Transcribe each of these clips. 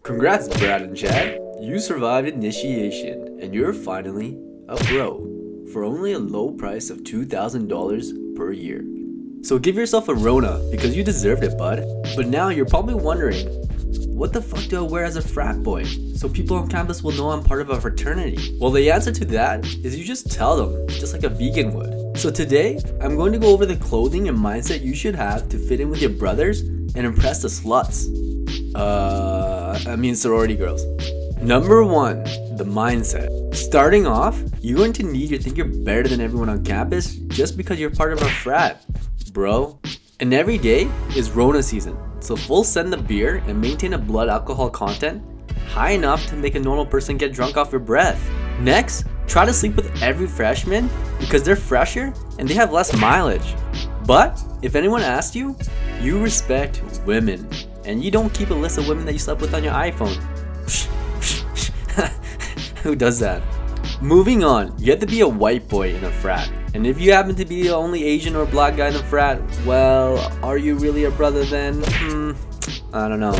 Congrats, Brad and Chad. You survived initiation, and you're finally a bro for only a low price of $2,000 per year. So give yourself a Rona because you deserved it, bud. But now you're probably wondering, what the fuck do I wear as a frat boy so people on campus will know I'm part of a fraternity? Well, the answer to that is you just tell them, just like a vegan would. So today, I'm going to go over the clothing and mindset you should have to fit in with your brothers and impress the sluts. Sorority girls. Number 1, the mindset. Starting off, you're going to need to think you're better than everyone on campus just because you're part of a frat, bro. And every day is Rona season, so full send the beer and maintain a blood alcohol content high enough to make a normal person get drunk off your breath. Next, try to sleep with every freshman because they're fresher and they have less mileage. But if anyone asks you, you respect women and you don't keep a list of women that you slept with on your iPhone. Who does that? Moving on, you have to be a white boy in a frat. And if you happen to be the only Asian or black guy in the frat, well, are you really a brother then? I don't know.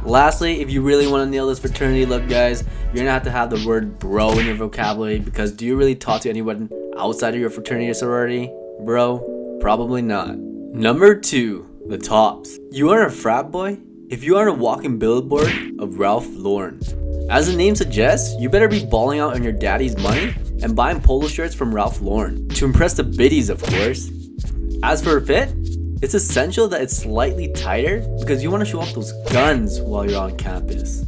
Lastly, if you really want to nail this fraternity look, guys, you're gonna have to have the word bro in your vocabulary, because do you really talk to anyone outside of your fraternity or sorority? Bro, probably not. Number 2, the tops. You are a frat boy if you are a walking billboard of Ralph Lauren. As the name suggests, you better be balling out on your daddy's money and buying polo shirts from Ralph Lauren to impress the biddies, of course. As for fit, it's essential that it's slightly tighter because you want to show off those guns while you're on campus.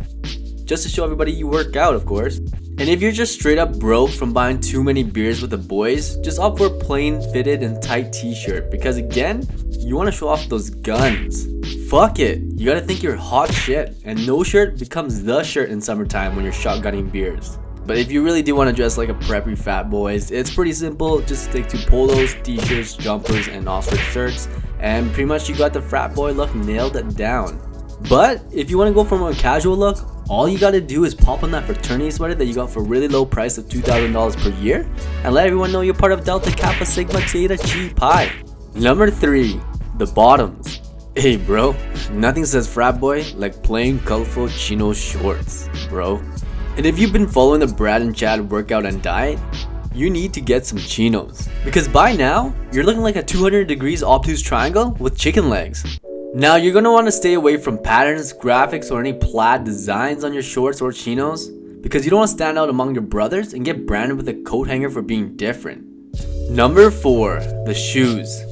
Just to show everybody you work out, of course. And if you're just straight up broke from buying too many beers with the boys, just opt for a plain fitted and tight t-shirt because again, you want to show off those guns. Fuck it, you gotta think you're hot shit, and no shirt becomes the shirt in summertime when you're shotgunning beers. But if you really do want to dress like a preppy fat boys, it's pretty simple. Just stick to polos, t-shirts, jumpers, and ostrich shirts, and pretty much you got the frat boy look nailed down. But if you want to go for a more casual look, all you gotta do is pop on that fraternity sweater that you got for a really low price of $2,000 per year, and let everyone know you're part of Delta Kappa Sigma Theta Chi Pi. Number 3, the bottoms. Hey bro, nothing says frat boy like plain colorful chino shorts, bro. And if you've been following the Brad and Chad workout and diet, you need to get some chinos. Because by now, you're looking like a 200 degrees obtuse triangle with chicken legs. Now you're going to want to stay away from patterns, graphics, or any plaid designs on your shorts or chinos, because you don't want to stand out among your brothers and get branded with a coat hanger for being different. Number 4, the shoes.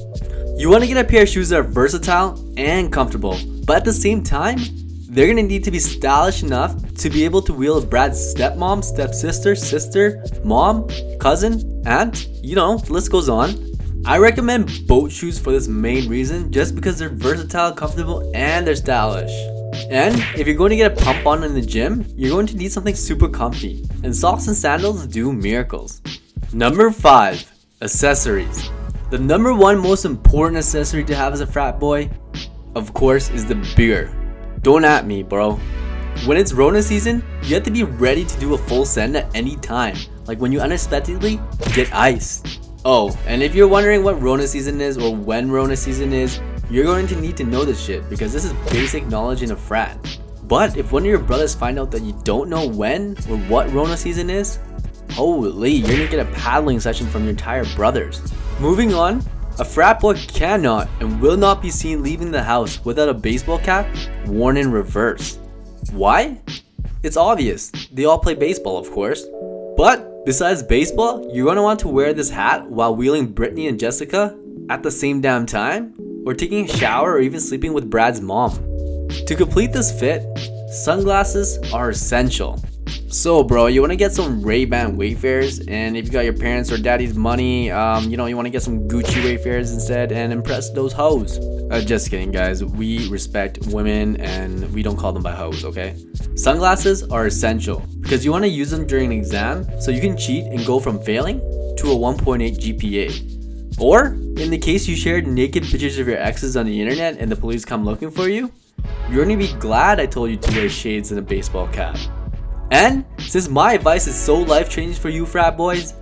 You want to get a pair of shoes that are versatile and comfortable, but at the same time, they're going to need to be stylish enough to be able to wield Brad's stepmom, stepsister, sister, mom, cousin, aunt, the list goes on. I recommend boat shoes for this main reason, just because they're versatile, comfortable, and they're stylish. And if you're going to get a pump on in the gym, you're going to need something super comfy, and socks and sandals do miracles. Number 5, accessories. The number 1 most important accessory to have as a frat boy, of course, is the beer. Don't at me, bro. When it's Rona season, you have to be ready to do a full send at any time, like when you unexpectedly get iced. Oh, and if you're wondering what Rona season is or when Rona season is, you're going to need to know this shit because this is basic knowledge in a frat. But if one of your brothers find out that you don't know when or what Rona season is, holy, you're gonna get a paddling session from your entire brothers. Moving on, a frat boy cannot and will not be seen leaving the house without a baseball cap worn in reverse. Why? It's obvious. They all play baseball, of course. But besides baseball, you're going to want to wear this hat while wheeling Brittany and Jessica at the same damn time, or taking a shower, or even sleeping with Brad's mom. To complete this fit, sunglasses are essential. So bro, you want to get some Ray-Ban Wayfarers, and if you got your parents or daddy's money, you want to get some Gucci Wayfarers instead and impress those hoes. Just kidding guys, we respect women and we don't call them by hoes, okay? Sunglasses are essential because you want to use them during an exam so you can cheat and go from failing to a 1.8 GPA. Or, in the case you shared naked pictures of your exes on the internet and the police come looking for you, you're going to be glad I told you to wear shades and a baseball cap. And since my advice is so life-changing for you frat boys,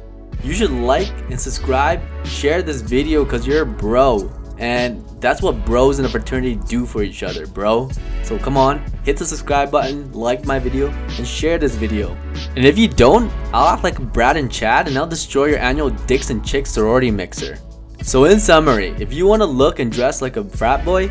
you should like and subscribe, share this video because you're a bro, And that's what bros in a fraternity do for each other, bro. So come on, hit the subscribe button, like my video, and share this video. And if you don't, I'll act like Brad and Chad and I'll destroy your annual dicks and chicks sorority mixer. So in summary, if you want to look and dress like a frat boy,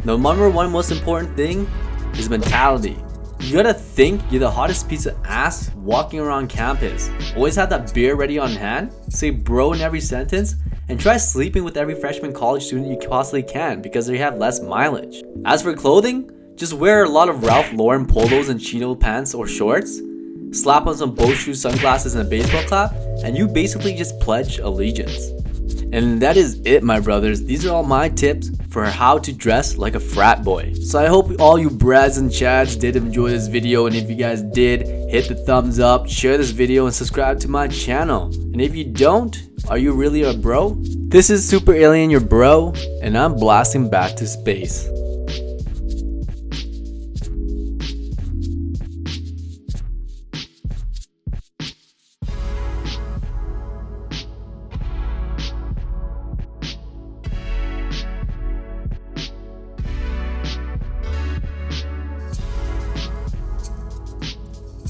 the number one most important thing is mentality. You gotta think you're the hottest piece of ass walking around campus. Always have that beer ready on hand, say bro in every sentence, and try sleeping with every freshman college student you possibly can because they have less mileage. As for clothing, just wear a lot of Ralph Lauren polos and chino pants or shorts, slap on some boat shoes, sunglasses, and a baseball cap, and you basically just pledge allegiance. And that is it, my brothers. These are all my tips for how to dress like a frat boy. So I hope all you Brads and Chads did enjoy this video, and if you guys did, hit the thumbs up, share this video, and subscribe to my channel. And if you don't, are you really a bro? This is Super Alien, your bro, and I'm blasting back to space.